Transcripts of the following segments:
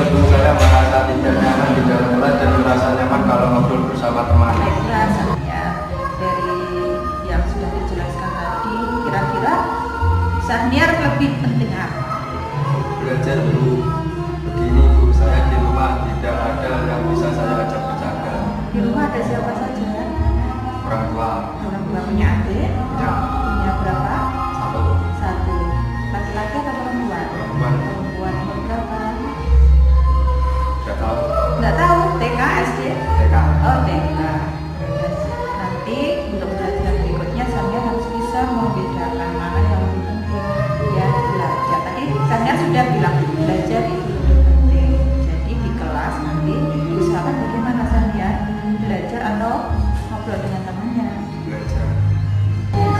guru saya merasa tidak nyaman di dalam kelas dan merasa nyaman kalau ngobrol bersama teman. Baiklah, ya, dari yang sudah dijelaskan tadi, kira-kira Sahniar lebih penting apa? Belajar dulu. Begini Bu, saya di rumah tidak ada yang bisa saya ajak bercanda. Di rumah ada siapa saja? Orang tua. Orang tua punya adik? Punya. Punya berapa? Satu. Satu. Laki-laki atau perempuan? Perempuan. Perempuan umur berapa? Tidak tahu. Nggak tahu. TK, SD? TK. Oh, TK. Nanti untuk pelajaran berikutnya Sahniar harus bisa membedakan mana yang lebih penting. Ya, belajar. Tadi Sahniar sudah bilang belajar itu lebih penting. Jadi di kelas nanti usahakan bagaimana Sahniar belajar atau ngobrol dengan temannya. Belajar.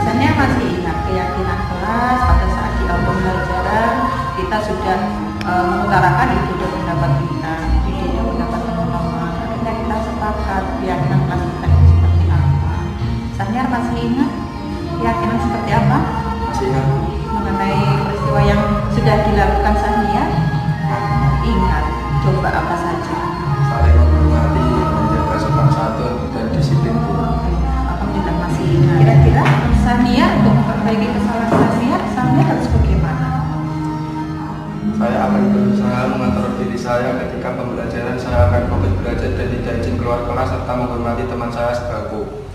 Sahniar masih ingat keyakinan kelas pada saat di awal pembelajaran kita sudah mengutarakan ide dan pendapat kita, ide dan pendapat teman-teman. Akhirnya kita sepakat keyakinan kelas kita itu seperti apa. Sahniar masih ingat keyakinan seperti apa Masih ingat Bu? mengenai peristiwa yang sudah dilakukan Sahniar? Ingat, coba apa saja? Saling menghormati, menjaga sopan santun dan disiplin Bu. Alhamdulillah masih ingat. Kira-kira Sahniar untuk memperbaiki kesalahan Sahniar harus bagaimana? Saya akan berusaha mengontrol diri saya ketika pembelajaran. Saya akan fokus belajar dan tidak izin keluar kelas serta menghormati teman saya sebangku.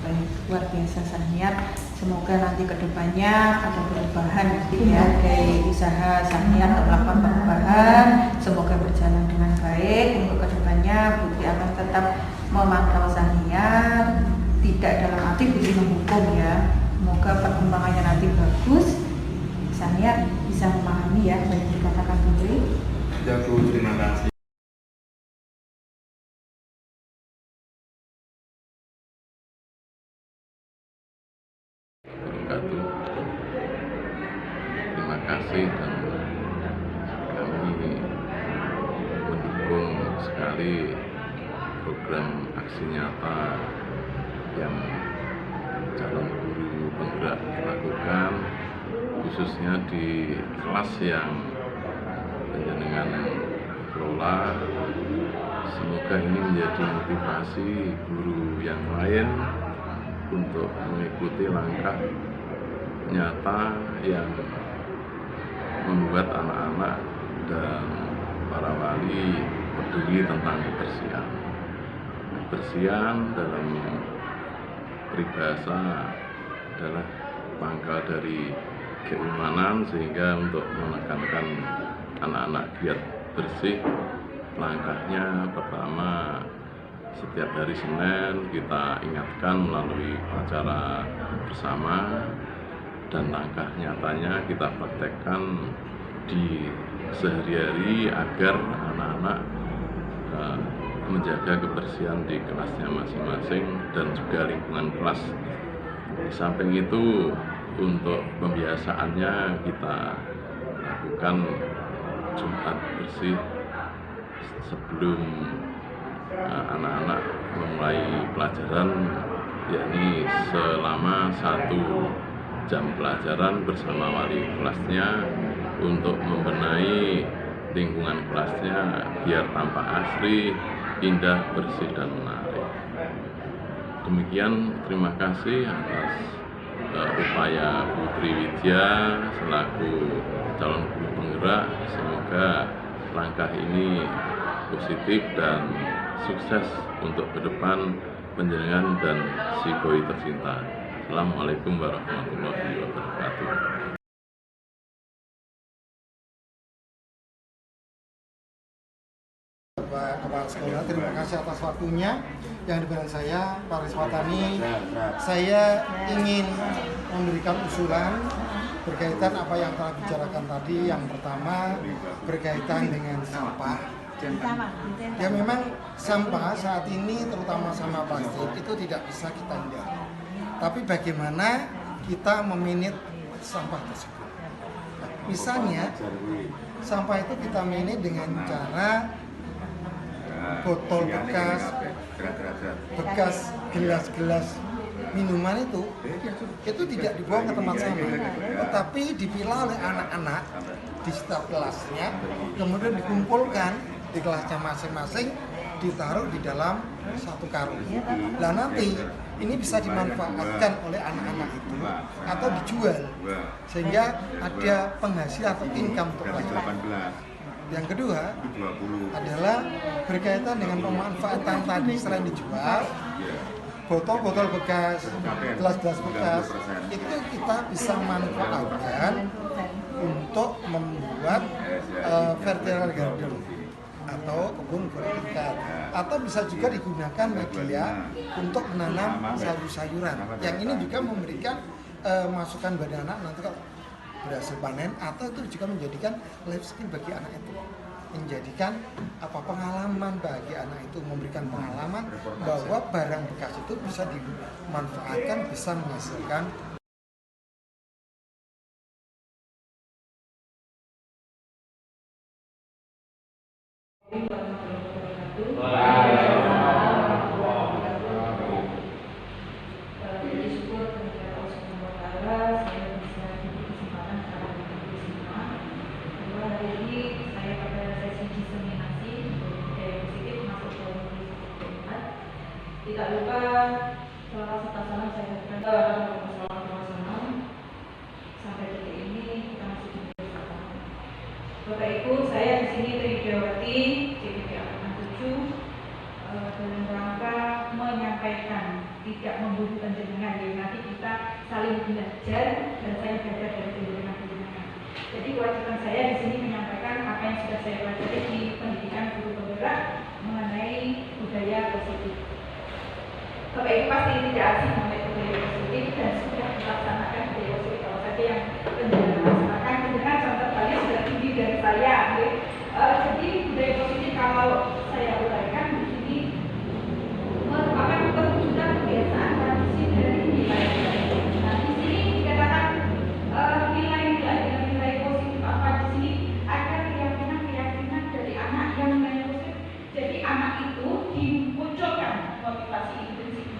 Baik, luar biasa Sahniar. Semoga nanti kedepannya ada perubahan ya dari usaha Sahniar untuk melakukan perubahan. Semoga berjalan dengan baik. Untuk kedepannya Putri akan tetap memantau Sahniar, tidak dalam arti Putri menghukum ya. Semoga perkembangannya nanti bagus. Sahniar bisa memahami ya apa yang dikatakan Putri. Ya Bu, terima kasih. Wabarakatuh. Terima kasih dan kami mendukung sekali program aksi nyata yang calon guru penggerak lakukan, khususnya di kelas yang panjenengan kelola. Semoga ini menjadi motivasi guru yang lain untuk mengikuti langkah nyata yang membuat anak-anak dan para wali peduli tentang kebersihan. Kebersihan dalam peribahasa adalah pangkal dari keimanan, sehingga untuk menekankan anak-anak giat bersih, langkahnya pertama setiap hari Senin kita ingatkan melalui acara bersama, dan langkah nyatanya kita praktekkan di sehari-hari agar anak-anak menjaga kebersihan di kelasnya masing-masing dan juga lingkungan kelas. Di samping itu, untuk pembiasaannya kita lakukan Jumat bersih sebelum anak-anak memulai pelajaran, yakni selama 1 jam pelajaran bersama wali kelasnya untuk membenahi lingkungan kelasnya biar tampak asri, indah, bersih, dan menarik. Demikian, terima kasih atas upaya Putri Widya selaku calon guru penggerak. Semoga langkah ini positif dan sukses untuk ke depan panjenengan dan si koi tercinta. Assalamualaikum warahmatullahi wabarakatuh. Kepala sekolah, terima kasih atas waktunya yang diberikan saya, Pak Riswatani. Saya ingin memberikan usulan berkaitan apa yang telah dibicarakan tadi. Yang pertama berkaitan dengan sampah. Ya, memang sampah saat ini terutama sampah plastik itu tidak bisa kita hindari. Tapi bagaimana kita memanage sampah tersebut? Nah, misalnya sampah itu kita manage dengan cara botol bekas gelas-gelas minuman itu tidak dibuang ke tempat sampah, tetapi dipilah oleh anak-anak di setiap kelasnya, kemudian dikumpulkan di kelasnya masing-masing, ditaruh di dalam satu karung. Nah nanti ini bisa dimanfaatkan oleh anak-anak itu atau dijual sehingga ada penghasilan atau income untuk mereka. Yang kedua adalah berkaitan dengan pemanfaatan tadi, selain dijual, botol-botol bekas, gelas-gelas bekas itu kita bisa manfaatkan untuk membuat vertical garden atau kebun vertikal, atau bisa juga digunakan media untuk menanam sayur-sayuran. Yang ini juga memberikan masukan pada anak nanti kalau berhasil panen, atau itu juga menjadikan life skill bagi anak itu, menjadikan pengalaman bagi anak itu, memberikan pengalaman bahwa barang bekas itu bisa dimanfaatkan, bisa menghasilkan. Tidak lupa salah satu sasaran saya sampai detik ini kita masih bersama. Bapak Ibu, saya di sini Tridiawati, CPP Angkatan 7, dalam rangka menyampaikan, tidak membunuh penjenengan, jadi nanti kita saling belajar dan saya belajar dari penjenengan. Jadi kewajiban saya di sini menyampaikan apa yang sudah saya pelajari di pendidikan guru penggerak mengenai budaya positif. Bapak Ibu pasti tidak asing mengenai budaya positif dan sudah melaksanakan budaya positif kalau saja yang penjenengan laksanakan. Penjenengan contoh kali sudah tinggi dari saya. Jadi budaya positif kalau saya uraikan di sini merupakan perwujudan kebiasaan tradisi dari nilai-nilai. Nah di sini dikatakan nilai-nilai positif apa di sini ada keyakinan dari anak yang nilai positif. Jadi anak itu dimunculkan motivasi intrinsik,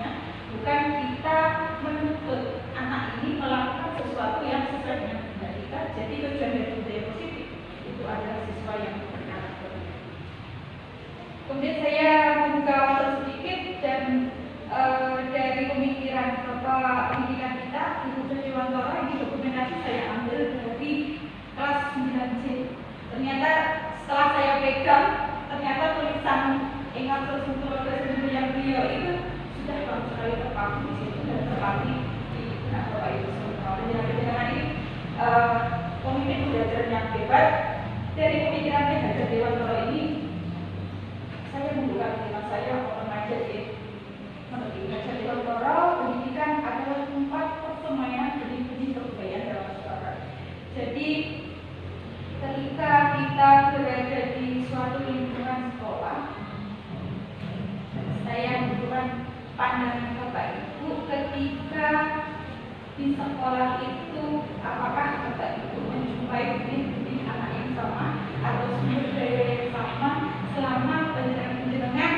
bukan kita menuntut anak ini melakukan sesuatu yang sesuai dengan kehendak kita. Jadi tujuan dari budaya positif itu adalah siswa yang berkarakter. Kemudian saya membuka sedikit dan dari pemikiran Bapak pendidikan kita, Ibu Sujiwantoro, ini dokumentasi saya ambil dari kelas 9C. Ternyata setelah saya pegang, ternyata tulisan Ingat Rasulullah yang beliau itu sudah bagus sekali terpaku di situ dan terpaku di benak Bapak Ibu semua. Dengan ini pemimpin belajar yang hebat dari pemikiran Hajar Dewantoro ini, saya membuka pikiran saya remaja di menurut Hajar Dewantoro, pendidikan adalah tempat persemaian benih-benih kebudayaan dalam masyarakat. Jadi ketika kita berada di suatu lingkungan sekolah, saya membutuhkan pandangan Bapak Ibu ketika di sekolah itu, apakah Bapak Ibu menjumpai benih-benih anak yang sama atau sumber daya yang sama selama penjenengan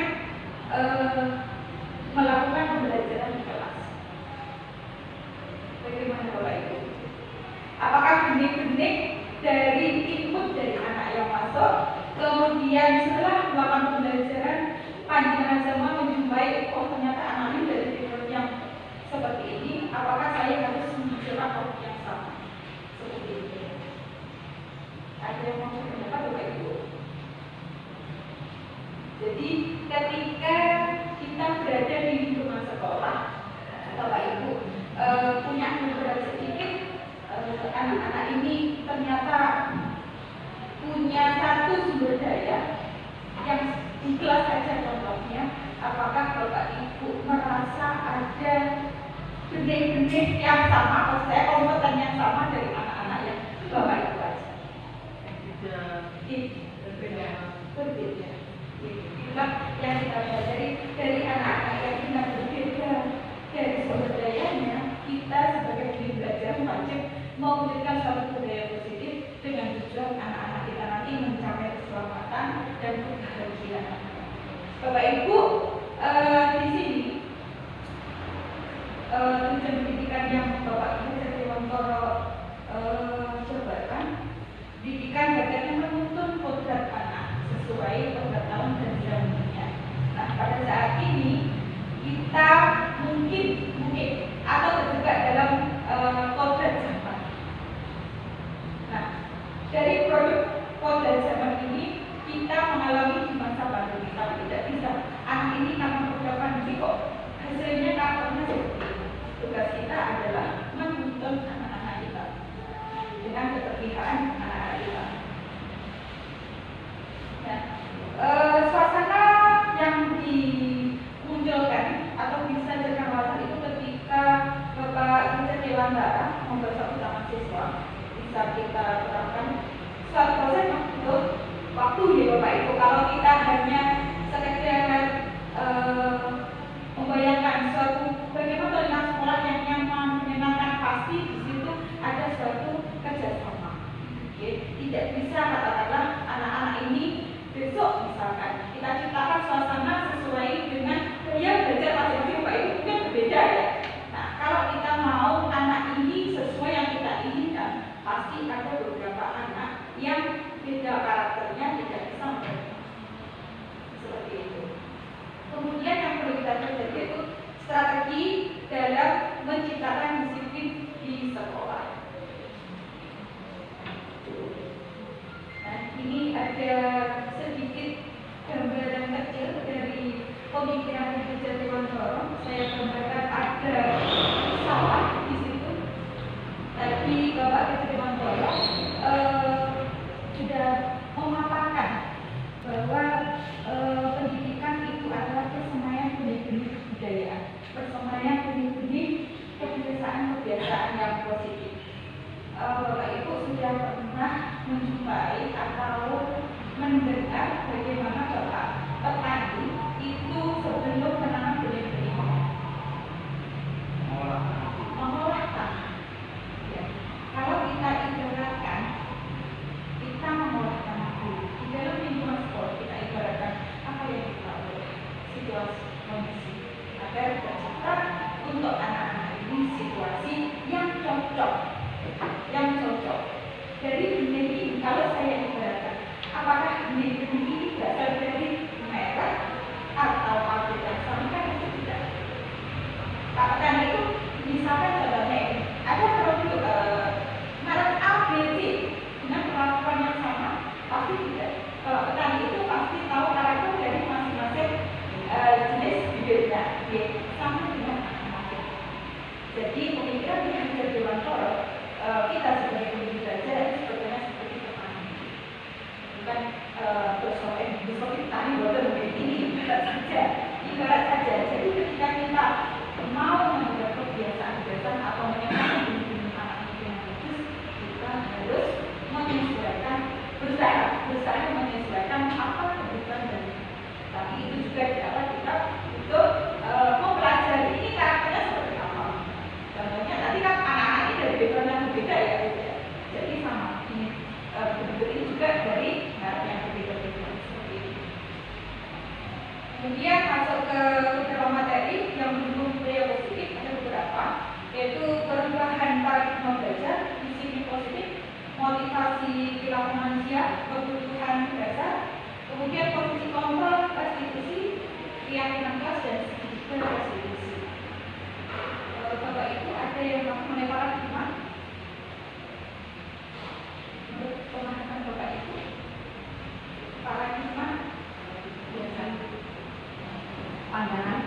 melakukan pembelajaran di kelas. Bagaimana Bapak Ibu? Apakah benih-benih dari input dari anak yang masuk, kemudian setelah melakukan pembelajaran panjenengan semua menjumpai ternyata anak ini dari fitur yang seperti ini, apakah saya harus menunjukkan topik yang sama seperti ini? Ada yang mau berpendapat Bapak Ibu? Jadi ketika kita berada di lingkungan sekolah, Bapak Ibu punya beberapa sedikit anak-anak ini ternyata punya satu sumber daya yang di kelas saja contohnya, apakah Bapak Ibu merasa ada benih-benih yang sama, kompeten yang sama dari anak-anak yang Bapak Ibu aja? Berbeda. Itulah yang kita pelajari dari anak-anak yang kita berbeda dari sumber dayanya. Kita sebagai guru belajar wajib mewujudkan suatu budaya positif dengan tujuan anak-anak kita nanti mencapai keselamatan dan kebahagiaan. Bapak Ibu, di sini tujuan pendidikan yang Bapak Ibu Dewantoro jabarkan, pendidikan dan jaminannya. Nah, pada saat ini kita mungkin atau terjebak dalam kodrat zaman. Nah, dari produk kodrat zaman ini kita mengalami di masa pandemi, tapi tidak bisa. Anak ini karena udah pandemi kok hasilnya kabarnya seperti itu. Tugas kita adalah menuntun anak-anak kita dengan keterpihakan anak-anak kita. Nah, suasana yang dimunculkan atau bisa dikawal itu ketika Bapak Richard Dewantara membaca utama siswa bisa kita terapkan suatu proses waktu ya Bapak Ibu. Kalau kita hanya sekedar membayangkan suatu bagaimana tentang sekolah yang nyaman, menyenangkan, pasti di situ ada suatu kerjasama. Tidak bisa katakanlah anak-anak ini besok misalkan kita ciptakan suasana sesuai dengan gaya belajar masing-masing Bapak Ibu mungkin berbeda ya. Nah, kalau kita mau anak ini sesuai yang kita inginkan, pasti ada beberapa anak yang beda karakternya tidak bisa menerima. Seperti itu. Kemudian yang perlu kita pelajari itu strategi dalam menciptakan disiplin di sekolah. Nah, ini ada sedikit gambaran kecil dari pemikiran Richard Dewantara. Saya gambarkan ada pesawat di situ. Tadi Bapak Richard Dewantara sudah memaparkan bahwa pendidikan itu adalah persemaian benih-benih kebudayaan, persemaian benih-benih kebiasaan-kebiasaan yang positif. Bapak Ibu sudah pernah menjumpai atau mendengar bagaimana Bapak petani itu sebelum menanam benih-benih mengolah tanah. Ya. Kalau kita ibaratkan, kita mengolah tanah dulu. Di dalam lingkungan sekolah kita ibaratkan apa yang kita olah, situasi kondisi agar tercipta untuk anak-anak ini situasi yang cocok. Dari benih ini, kalau saya ibaratkan, apakah benih-benih ini berasal dari merek atau pabrik yang sama kan itu tidak. Katakan itu misalkan contohnya ini, ada produk merek A, B, C dengan perlakuan yang sama, pasti tidak. Kalau petani itu pasti tahu karakter dari masing-masing jenis bibitnya, sama dengan anak-anak. Jadi pemikiran yang Richard Dewantara, kita sebagai pembelajar itu sebetulnya seperti petani, bukan seperti petani bodoh begini, ibarat saja. Jadi ketika kita mau membuat kebiasaan-kebiasaan atau menyenangkan benih-benih anak itu yang bagus, kita harus menyesuaikan, berusaha menyesuaikan apa kebutuhan dari kita. Tapi itu juga dapat kita untuk mempelajari ini karakternya seperti apa. Contohnya tadi kan anak-anak ini dari background yang berbeda ya. Jadi sama ini begitu ini juga dari merek yang berbeda-beda seperti ini. Kemudian masuk ke beberapa materi yang mendukung budaya positif ada beberapa, yaitu perubahan paradigma belajar, disiplin positif, motivasi perilaku manusia, kebutuhan dasar, kemudian posisi kontrol, restitusi, keyakinan kelas dan juga restitusi. Bapak Ibu ada yang mengenai paradigma? Menurut pemahaman Bapak Ibu, paradigma biasanya pandangan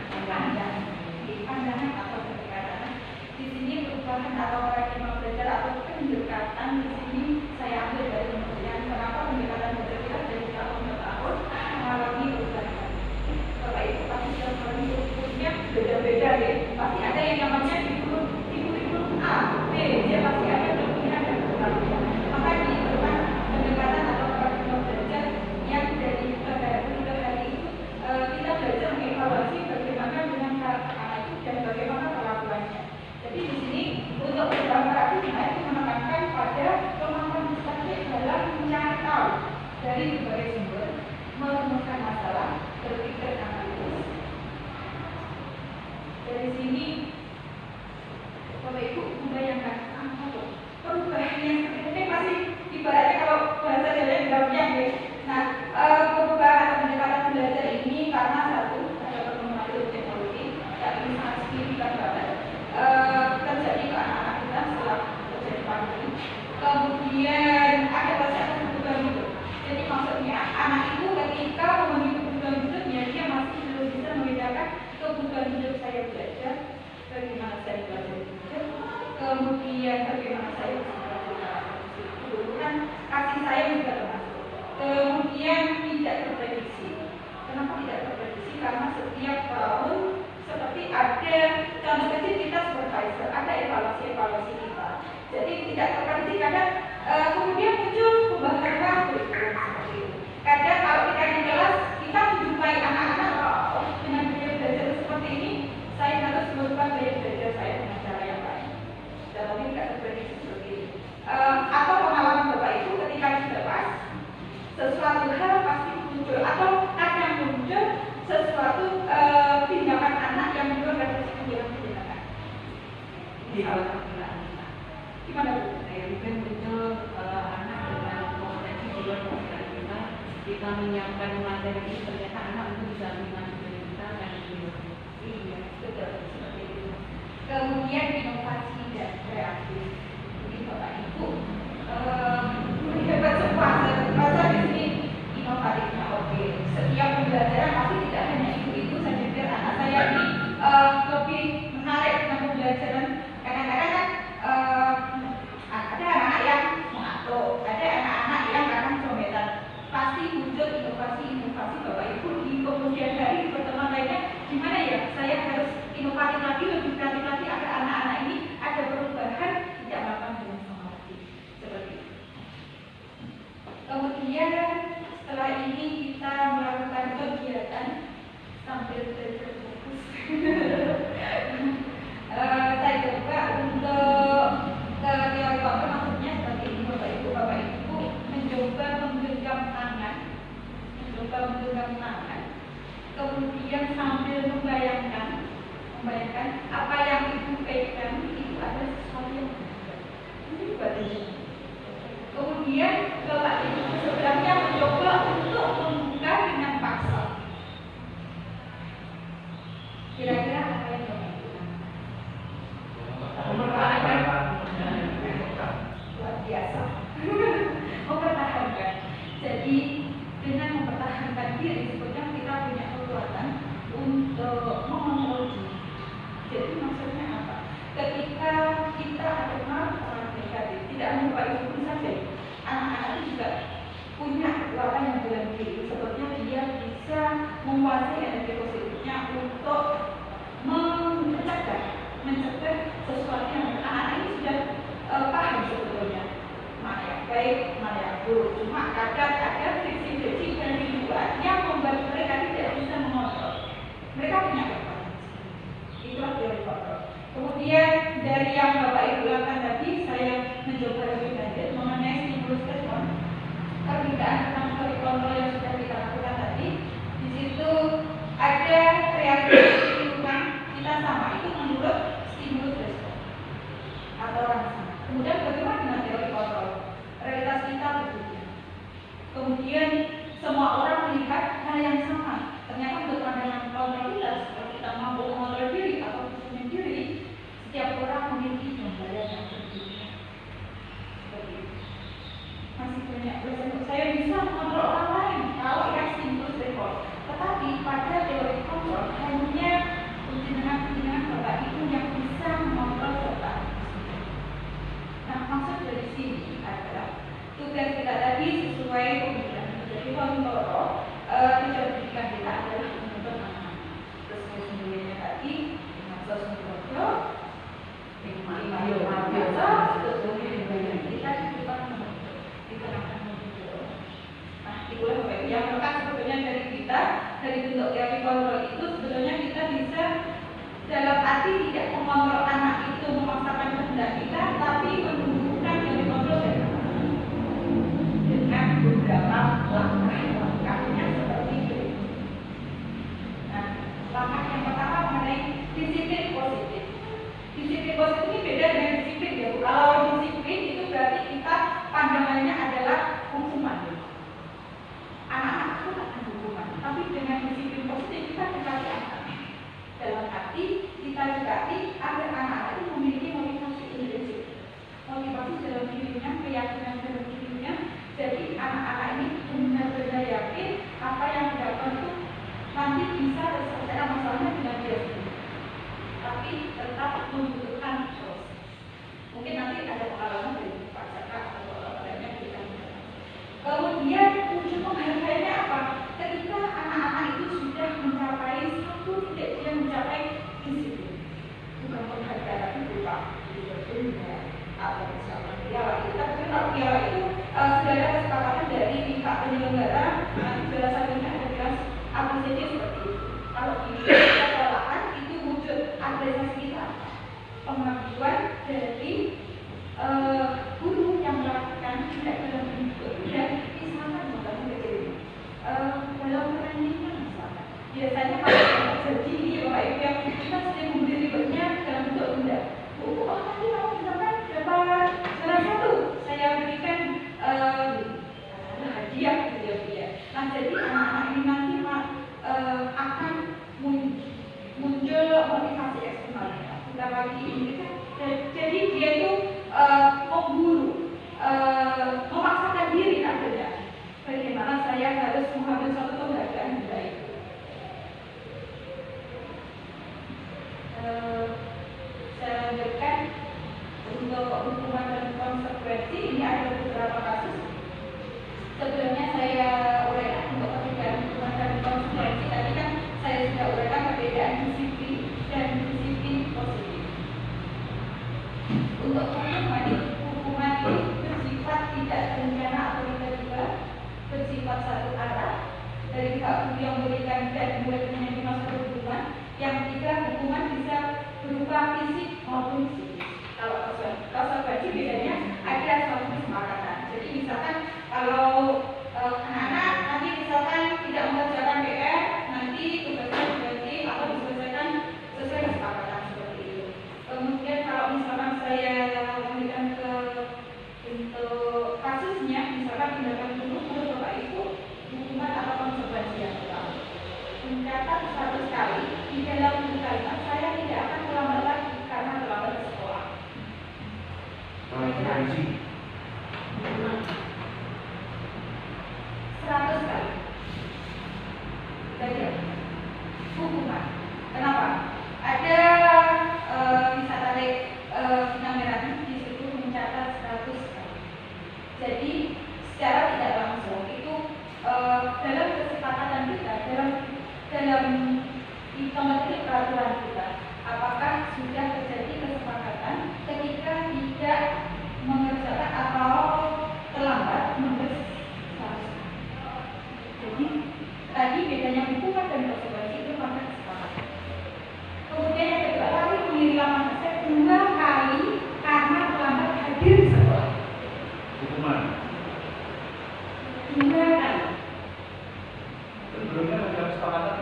atau pendekatan. Di sini perubahan atau paradigma belajar atau pendekatan di sini saya ambil dari kementerian. Kenapa pendekatan belajar dari tahun ke tahun mengalami perubahan? Bapak Ibu pasti sudah mengalami ukurnya beda-beda ya. Pasti ada yang namanya di kurikulum A, B, dia pasti ada kelebihan dan kekurangan. Maka diperlukan pendekatan atau paradigma belajar yang dari hari itu kita belajar mengevaluasi bagaimana dengan anak itu dan bagaimana perlakuannya. Jadi di sini untuk program paradigma itu menekankan pada kemampuan kita dalam mencari karena setiap tahun seperti ada contoh kecil kita supervisor, ada evaluasi kita. Jadi tidak terperinci kadang kemudian muncul pembaharuan kurikulum seperti itu. Kadang kalau kita di kelas kita menjumpai anak-anak dengan gaya belajar seperti ini, saya harus merubah gaya belajar saya dengan cara yang lain. Dalam ini tidak terprediksi seperti ini. Atau pengalaman Bapak Ibu ketika di kelas sesuatu hal pasti muncul atau akan muncul sesuatu tindakan anak yang menurut referensi tindakan. Gimana Bu? Mungkin muncul anak dengan kompetensi di luar kemampuan kita menyiapkan materi, ternyata anak itu bisa dengan kita dan iya, betul seperti itu. Kemudian inovasi dan kreatif. Mungkin Bapak Ibu hebat semua. Rasa di sini inovatifnya oke. Setiap pembelajaran pasti tidak hanya itu saja biar anak saya ini lebih menarik dengan pembelajaran. Kadang-kadang kan ada anak-anak yang mengatuk, ada anak-anak yang akan cometan. Pasti muncul inovasi Bapak Ibu di kemudian hari di pertemuan lainnya. Gimana ya? Saya harus inovatif lagi, lebih kreatif lagi agar anak-anak ini ada perubahan tidak melakukan dengan seperti itu. Kemudian setelah ini kita melakukan kegiatan sambil terfokus. Saya coba untuk teori kontrol, maksudnya seperti ini Bapak Ibu mencoba menggenggam tangan, kemudian sambil membayangkan apa yang Ibu pegang itu adalah sesuatu yang benar. Ini badannya. Kemudian Bapak Ibu sebenarnya mencoba untuk membuka dengan paksa. Kira-kira apa yang Bapak Ibu lakukan? Luar biasa. Mempertahankan. Jadi dengan mempertahankan diri sebetulnya kita punya kekuatan untuk mengontrol diri. Jadi maksudnya apa? Ketika kita ada orang negatif, tidak hanya Bapak Ibu saja, anak-anak itu juga punya kekuatan yang dalam diri. Sebetulnya dia bisa menguasai energi positifnya untuk mencegah sesuatu yang anak-anak ini sudah paham sebetulnya mana yang baik, mana yang buruk. Cuma kadang ada friksi-friksi dari luar yang membuat mereka tidak bisa mengontrol. Mereka punya kekuatan. Itulah teori kontrol. Kemudian dari yang Bapak Ibu lakukan tadi, saya mencoba lebih lanjut mengenai stimulus respon. Perbedaan tentang teori kontrol yang sudah kita lakukan tadi, di situ ada reaksi lingkungan kita sama itu menurut stimulus respon atau rasa. Kemudian bagaimana dengan teori kontrol? Realitas kita berbeda. Kemudian semua orang melihat hal yang sama. Ternyata untuk pandangan kontrol kita mampu mengontrol diri atau punya diri, setiap orang memiliki gambaran yang berbeda. Masih banyak belajar. Saya bisa mengontrol orang lain kalau yang stimulus respon. Tetapi pada teori kontrol hanya dengan Bapak Ibu yang bisa mengontrol otak. Nah, maksud dari sini adalah tugas kita tadi sesuai pemikiran. Jadi kontrol tujuan pendidikan kita adalah untuk anak-anak. Sesuai sendirinya tadi dengan sosio lima biasa sebetulnya kita dikenakan begitu. Nah, itulah Bapak Ibu yang melekat sebetulnya dari kita dari bentuk teori kontrol itu sebetulnya kita bisa dalam arti tidak mengontrol anak itu memaksakan kehendak kita, tapi menumbuhkan teori kontrol dari anak dengan beberapa langkah-langkahnya seperti itu. Nah, langkah yang pertama mengenai disiplin positif. Disiplin positif ini beda dengan disiplin ya Bu. Kalau disiplin itu berarti kita pandangannya adalah hukuman. Anak-anak itu akan hukuman, tapi dengan disiplin positif kita dikasih anak-anak. Dalam arti kita dikasih agar anak-anak itu memiliki motivasi intrinsik, motivasi dalam dirinya, keyakinan dalam dirinya. Jadi anak-anak ini benar-benar biasanya kalau terjadi nih Bapak Ibu yang kita sering memberi ribetnya dalam bentuk benda. Bu, oh nanti kalau misalkan dapat juara 1, saya berikan hadiah gitu ya Bu ya. Nah jadi anak-anak ini nanti akan muncul motivasi eksternalnya. Kita lagi ini kan, jadi dia itu memburu, memaksakan diri akhirnya. Bagaimana saya harus mengambil suatu penghargaan benda itu. Saya lanjutkan untuk hukuman dan konsekuensi. Ini ada beberapa kasus. Sebelumnya saya uraikan untuk perbedaan hukuman dan konsekuensi. Tadi kan saya sudah uraikan perbedaan disiplin dan disiplin positif. Untuk hukuman ini bersifat tidak berencana atau tiba-tiba, bersifat satu arah dari pihak yang memberikan dan mulai menerima masa hukuman. Yang ketiga, hukuman bisa berupa fisik maupun psikis. Kalau konsekuensi bedanya ada suatu kesepakatan. Jadi misalkan kalau anak-anak nanti misalkan tidak mengerjakan PR, nanti tugasnya diganti atau diselesaikan sesuai kesepakatan seperti itu. Kemudian kalau misalkan saya memberikan ke untuk kasusnya, misalkan tindakan bunuh menurut Bapak Ibu, hukuman atau konsekuensi yang pertama. Mencatat 100 kali di dalam kalimat saya tidak akan terlambat lagi karena terlambat ke sekolah. Konsekuensi 100 kali. Jadi hukuman. Kenapa? Ada bisa tarik benang merahnya di situ mencatat 100 kali. Jadi secara tidak langsung itu dalam kesepakatan kita, dalam materi peraturan kita, apakah sudah terjadi kesepakatan ketika tidak mengerjakan atau terlambat menulis 100. Jadi tadi bedanya hukuman dan konsekuensi itu pada kesepakatan. Kemudian yang kedua, lari mengilang saya 2 kali karena terlambat hadir di sekolah. Hukuman 2 kali. sebelumnya ada kesepakatan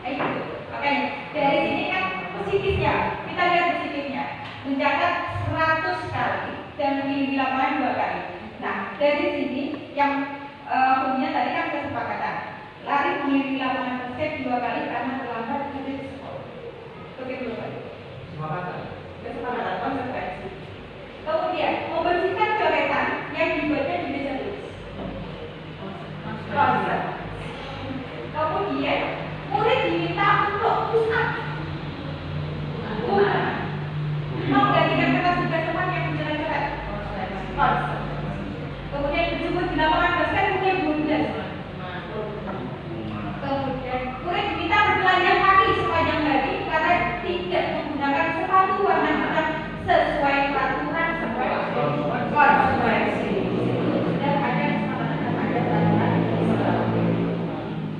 Itu, makanya dari sini kan positifnya, kita lihat positifnya, mencatat 100 kali dan mengelilingi lapangan 2 kali. Nah, dari sini yang hukumnya tadi kan kesepakatan, lari mengelilingi lapangan basket 2 kali karena terlambat hadir di sekolah. Begitu Bapak. Kesepakatan konsekuensi. Kemudian membersihkan coretan yang dibuatnya di meja tulis. Konsep. Kemudian murid diminta untuk push up. Menggantikan kertas tugas teman yang mencoret-coret. Konsep. Kemudian dijemput di lapangan basket kemudian 12. Kemudian murid diminta bertelanjang kaki sepanjang hari karena tidak menggunakan sepatu warna hitam sesuai peraturan sesuai konsekuensi. Dan ada kesepakatan dan ada peraturan.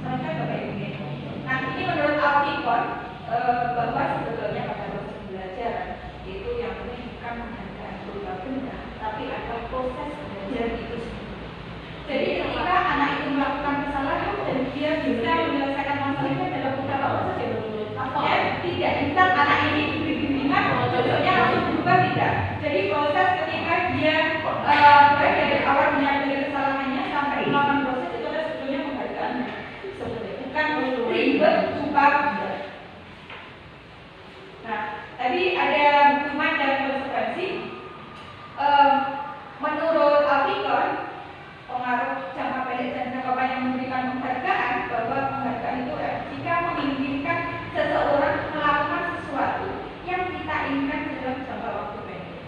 Sampai Bapak Ibu. Nah ini menurut Alfikon bahwa sebetulnya pada proses pembelajaran itu yang penting bukan menggunakan berupa benda, tapi ada proses belajar itu sendiri. Jadi ketika anak itu melakukan kesalahan dan dia bisa menyelesaikan masalahnya dalam beberapa proses ya, tidak instan anak ini diberi bimbingan, besoknya langsung berubah tidak. Jadi proses ketika dia dari awal menyadari kesalahannya sampai melakukan proses itu adalah sebetulnya penghargaannya. Sebetulnya bukan ribet upah. Nah, tadi ada hukuman dan konsekuensi. Menurut Alfikon, pengaruh jangka pendek dan jangka panjang memberikan penghargaan, bahwa penghargaan itu jika menginginkan seseorang melakukan sesuatu yang kita inginkan dalam jangka waktu pendek.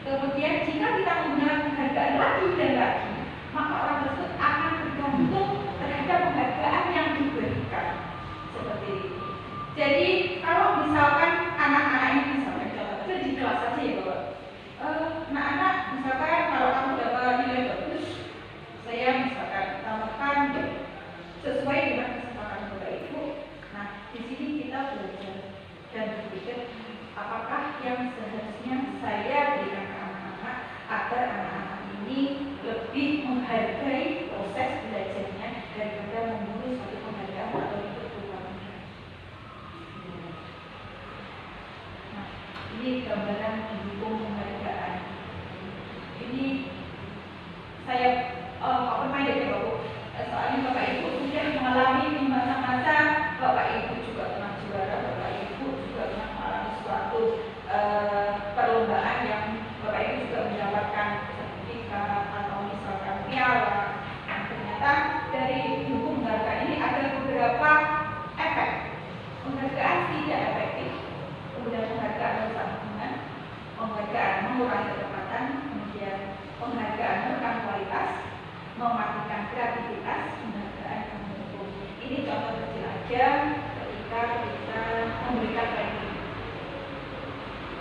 Kemudian jika kita menggunakan penghargaan lagi dan lagi, maka orang tersebut akan bergantung terhadap penghargaan yang diberikan. saja ketika kita memberikan ranking.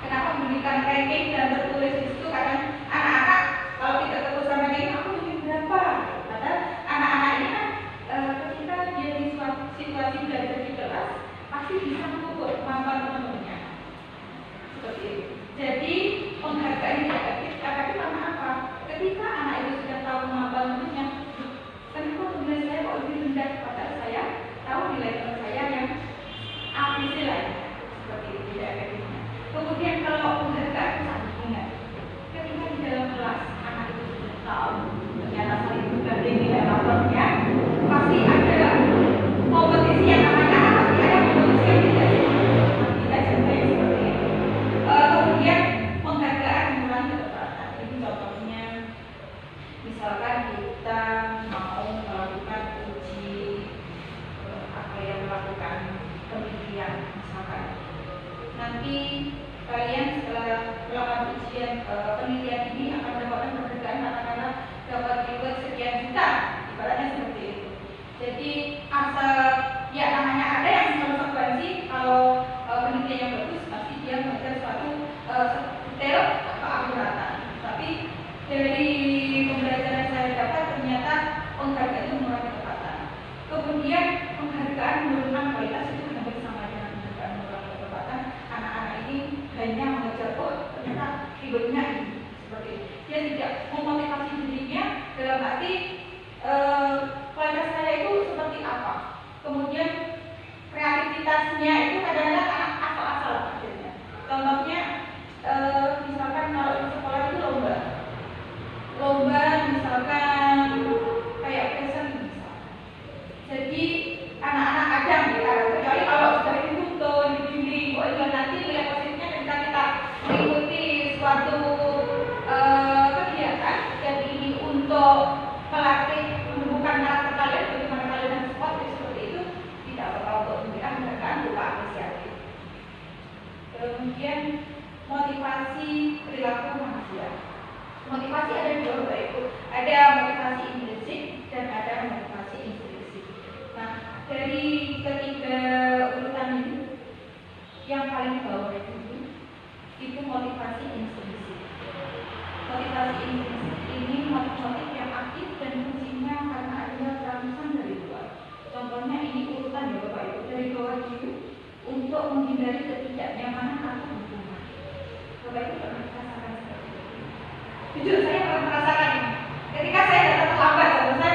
Kenapa memberikan ranking dan tertulis di situ? Karena anak-anak kalau tidak tertulis ranking, aku ingin berapa? Padahal anak-anak ini kan ketika dia di situasi belajar di kelas pasti bisa mengukur kemampuan teman-temannya. Seperti itu. Jadi penghargaan tidak efektif karena apa? Ketika anak itu sudah tahu kemampuan temannya, kenapa nilai saya kok lebih rendah? Padahal saya tahu nilai teman saya yang ABC lain. Seperti itu tidak efektifnya. Kemudian kalau penghargaan sangat ingat, ketika di dalam kelas anak itu sudah tahu ternyata saling berbanding nilai raportnya, pasti ada kompetisi yang namanya pasti ada kompetisi yang tidak jaga seperti itu. Kemudian penghargaan mengurangi kekerasan. Ini contohnya, misalkan kita mau melakukan uji melakukan penelitian, misalkan nanti kalian setelah melakukan ujian penelitian ini akan mendapatkan penghargaan katakanlah dapat reward sekian juta, ibaratnya seperti itu. Jadi asal ya namanya ada yang konsekuensi kalau penelitian yang bagus pasti dia mengejar suatu detail atau akuratan. Tapi dari pembelajaran saya dapat ternyata penghargaan itu mengurangi ketepatan. Kemudian penghargaan menurunkan kualitas itu hampir sama dengan penghargaan mengurangi ketepatan. Anak-anak ini hanya mengejar ternyata ribetnya ini seperti itu. Dia tidak memotivasi dirinya dalam arti kualitas saya itu seperti apa. Kemudian kreativitasnya itu kadang-kadang anak asal-asalan akhirnya. Contohnya misalkan kalau di sekolah itu lomba misalkan kayak present misalkan. Jadi anak-anak kadang ya, kecuali kalau sudah dituntun, dibimbing, nanti nilai positifnya ketika kita mengikuti suatu kegiatan yang ingin untuk melatih menumbuhkan karakter kalian, bagaimana kalian harus sportif seperti itu, tidak apa-apa untuk memberikan penghargaan berupa apresiatif. Kemudian motivasi perilaku manusia. Motivasi ada dua, Bapak Ibu. Ada motivasi intrinsik dan ada motivasi intrinsik. Nah, dari ketiga urutan ini, yang paling bawah itu motivasi intrinsik. Motivasi intrinsik ini motif yang aktif dan fungsinya karena adanya rangsangan dari luar. Contohnya ini urutan ya Bapak Ibu, dari bawah itu untuk menghindari ketidaknyamanan atau hukuman. Bapak Ibu pernah merasakan seperti itu? Jujur saya pernah merasakan ini. Ketika saya datang terlambat, saya pernah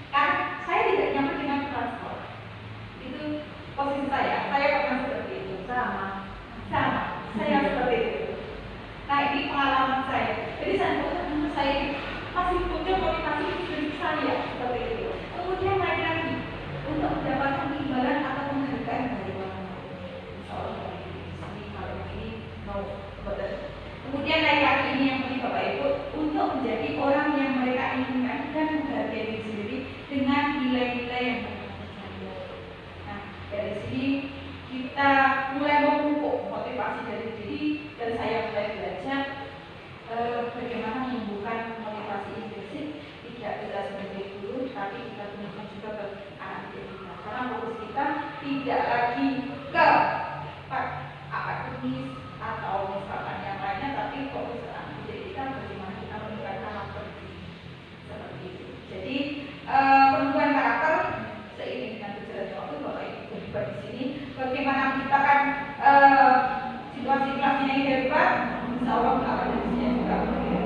kan saya tidak nyaman dengan transport. Itu posisi saya pernah seperti itu. Sama. Saya seperti itu. Nah ini pengalaman saya. Jadi saya masih muncul motivasi diri saya seperti itu. Kemudian naik lagi untuk mendapatkan imbalan atau penghargaan dari orang lain. Misalnya dari sini kalau ini mau betul. Kemudian naik lagi ini yang penting Bapak Ibu untuk menjadi orang yang mereka inginkan dan menghargai diri sendiri dengan nilai-nilai yang mereka percaya. Nah dari sini kita mulai memupuk motivasi dari diri dan saya mulai belajar bagaimana menumbuhkan motivasi intrinsik tidak kita sebagai guru tapi kita tunjukkan juga ke anak didik kita karena fokus kita tidak lagi ke akademis atau misalkan yang lainnya tapi fokus ke anak didik kita bagaimana kita menumbuhkan karakter seperti itu. Jadi penumbuhan karakter seiring dengan berjalannya waktu Bapak Ibu terlibat di sini bagaimana menciptakan situasi kelasnya yang hebat, insya Allah akademisnya juga berbeda.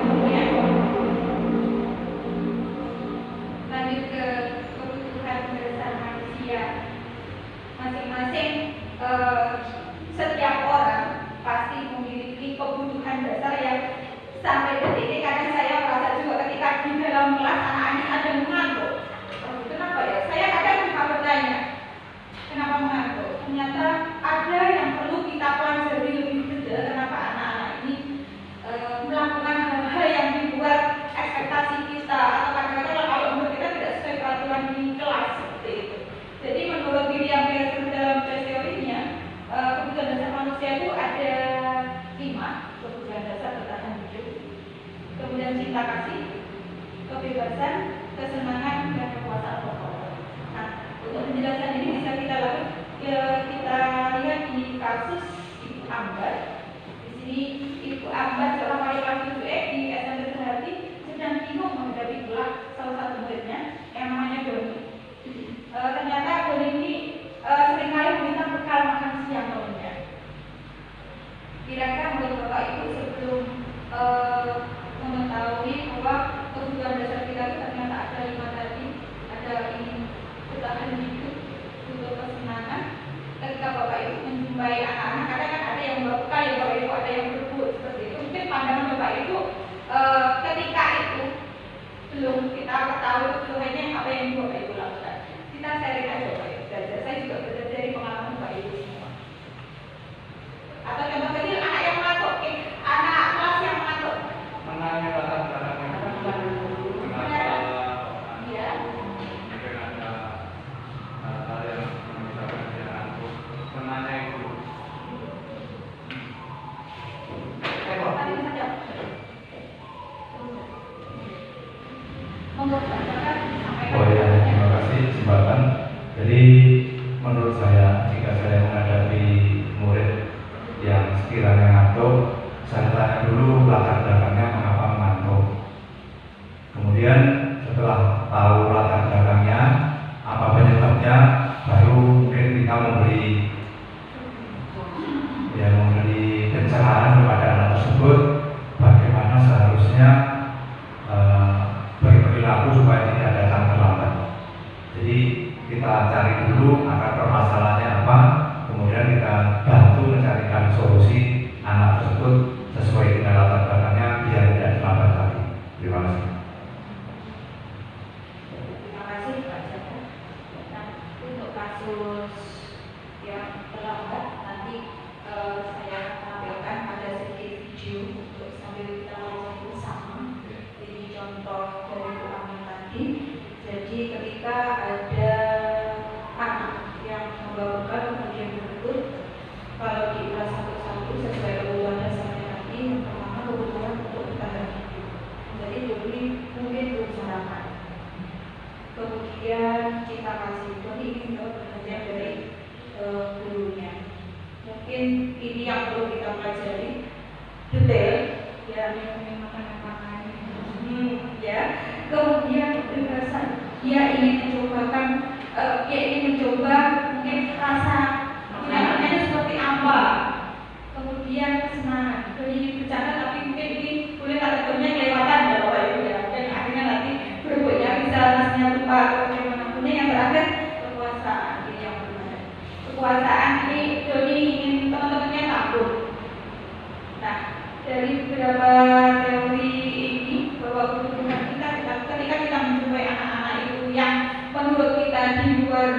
Kemudian lanjut ke kebutuhan dasar manusia masing-masing. Setiap orang pasti memiliki kebutuhan dasar yang sampai detik ini kadang saya merasa juga ketika di dalam kelas anak-anak ada yang mengantuk. Kenapa ya? Saya kadang juga bertanya, kenapa mengantuk? Ternyata ada yang perlu kita pelajari lebih detail kenapa anak-anak ini melakukan hal-hal yang dibuat ekspektasi kita atau kadang-kadang kalau menurut kita tidak sesuai peraturan di kelas seperti itu. Jadi menurut William Pearson dalam teorinya kebutuhan dasar manusia itu ada 5 kebutuhan dasar bertahan hidup, kemudian cinta kasih, kebebasan, kesenangan dan kekuasaan pokok. pembahasan ini bisa kita lihat di kasus Ibu Ambar. Di sini Ibu Ambar seorang wali di SMP Terhati sedang bingung menghadapi pula salah satu muridnya yang namanya Doni. Ternyata Doni ini seringkali meminta bekal makan siang temannya. Kira-kira menurut Bapak Ibu sebelum mengetahui bahwa kebutuhan dasar kita itu ternyata ada 5 tadi, ada ingin bertahan hidup, butuh kesenangan. Ketika Bapak Ibu menjumpai anak-anak, kadang kan ada yang bekal ya Bapak Ibu, ada yang berebut seperti itu. Mungkin pandangan Bapak Ibu ketika itu belum kita ketahui keluhannya apa yang Bapak Ibu lakukan. Kita sharing aja Bapak Ibu. Saya juga belajar dari pengalaman Bapak Ibu semua. Atau contoh kecil anak yang mengatuk, anak kelas yang mengatuk. Menanya latar belakangnya. Iya. Mungkin ada hal yang misalkan dia ngantuk. Menanya itu. Tadi saja. Monggo Pak Jaka sampaikan. Oh ya, terima kasih kesempatan. Jadi menurut saya jika saya menghadapi murid yang sekiranya ngantuk, saya tanya dulu latar belakangnya mengapa mengantuk. Kemudian setelah tahu latar belakangnya, apa penyebabnya, baru mungkin kita memberi pencerahan kepada anak tersebut bagaimana seharusnya berperilaku supaya tidak datang terlambat. Jadi kita cari dulu akar permasalahannya apa, kemudian kita bantu mencarikan solusi anak tersebut sesuai dengan latar belakangnya biar tidak terlambat lagi. Terima kasih. Terima kasih Pak Jaka. Nah, untuk kasus yang terlambat nanti saya tampilkan ada sedikit video untuk sambil kita belajar bersama. Ini contoh dari Bu Amin tadi. Jadi ketika ada anak yang membawa bekal kemudian berebut, kalau diulas satu-satu sesuai kebutuhan dasarnya tadi, yang pertama kebutuhan untuk bertahan hidup. Jadi Doni mungkin belum sarapan. Kemudian kita kasih Doni ingin belajar dari gurunya. Mungkin ini yang perlu kita pelajari detail, ya minum makanan ya. Kemudian kebebasan, dia ingin mencoba mungkin rasa menyenangkannya seperti apa. Kemudian kesenangan, ini bercanda tapi mungkin ini boleh kategorinya kelewatan ya Bapak Ibu ya. Dan akhirnya nanti berebutnya bisa nasinya lupa atau bagaimanapun. Yang terakhir kekuasaan, ini yang benar. Kekuasaan ini Doni ingin teman-temannya takut. Nah, dari beberapa teori ini bahwa kebutuhan kita ketika kita menjumpai anak-anak itu yang menurut kita di luar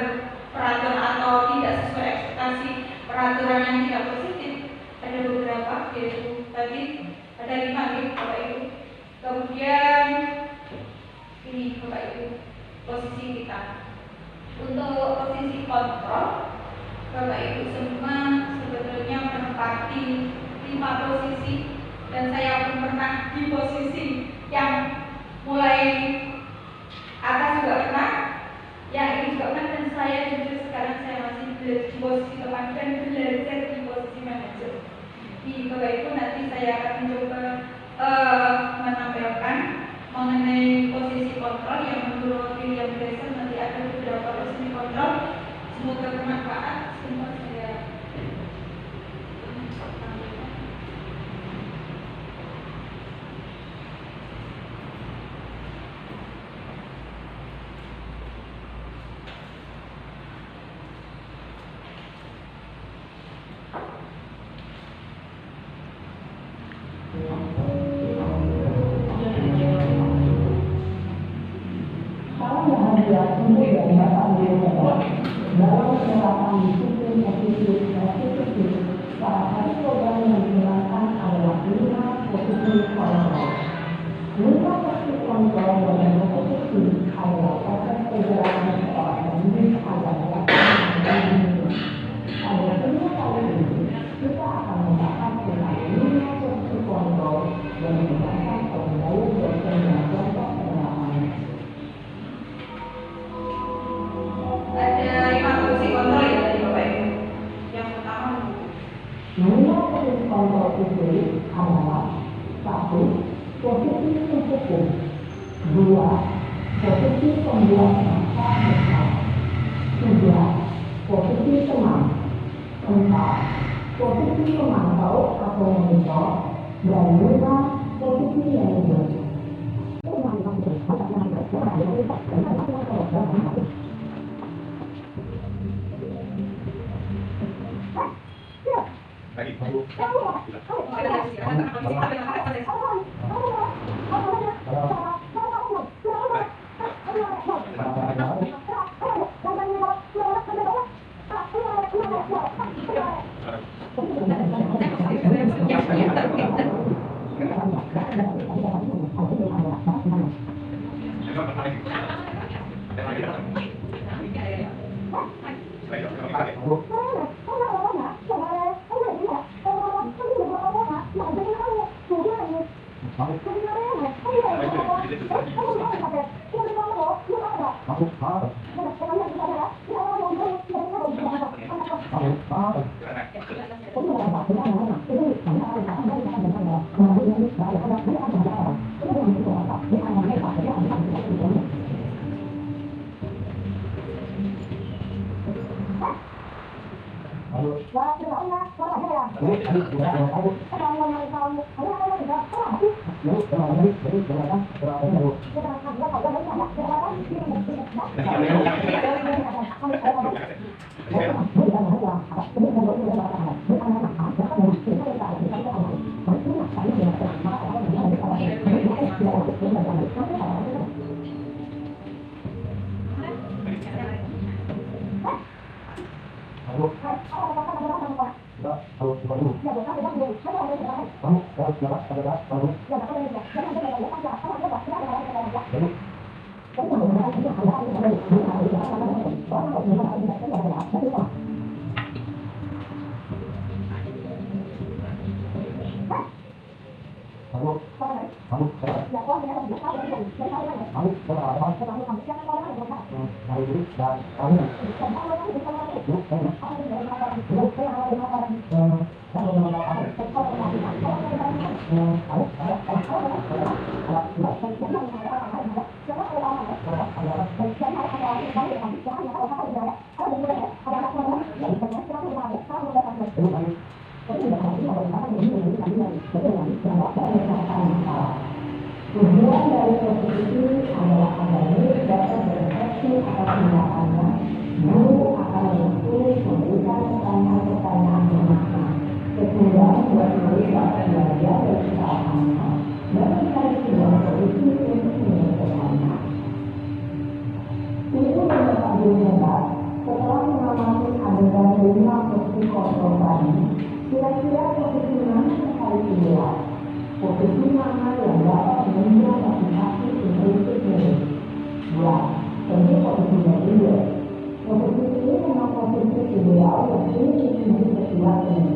peraturan atau tidak sesuai ekspektasi peraturan yang tidak positif, ada beberapa, yaitu tadi ada 5 nih Bapak Ibu. Kemudian ini Bapak Ibu posisi kita. Untuk posisi kontrol, Bapak Ibu semua sebetulnya menempati 5 posisi, dan saya pun pernah di posisi yang mulai atas juga pernah, yang ini juga pernah, dan saya jujur sekarang saya masih di posisi teman dan belajar di posisi manajer. Di Bapak Ibu nanti saya akan mencoba menampilkan mengenai posisi kontrol yang menurut William Glasser nanti ada beberapa posisi kontrol. Semoga bermanfaat. Semua saya dalam penerapan disiplin positif dan positif, salah satu program yang digunakan adalah 5 posisi kontrol. 5 posisi kontrol yang berposisi adalah proses perjalanan seorang menuju agar melakukan hidup. Pada video kali ini, kita akan membahas tentang 5 posisi kontrol yang digunakan oleh dosen dan contoh penerapannya. ada 5 posisi adalah 1. Posisi hukum, 2. Posisi pembuat naskah besar, 3. Posisi teman, 4. Posisi pemantau atau monitor, dan 5. Posisi manajer. Tujuan dari posisi adalah agar murid dapat berefleksi atas tindakannya. Guru akan menulis memberikan pertanyaan-pertanyaan bermakna, sehingga buat murid dapat belajar dari kesalahannya dan mencari sebuah solusi untuk menyelesaikannya. Ibu dan Bapak Guru hebat, setelah mengamati adegan 5 posisi kontrol tadi, kira-kira posisi mana yang paling ideal? Posisi mana yang dapat menunjang motivasi prinsip ini? Ya, tentu posisi leader. Posisi ini memang posisi ideal yang sulit dimiliki setiap ini.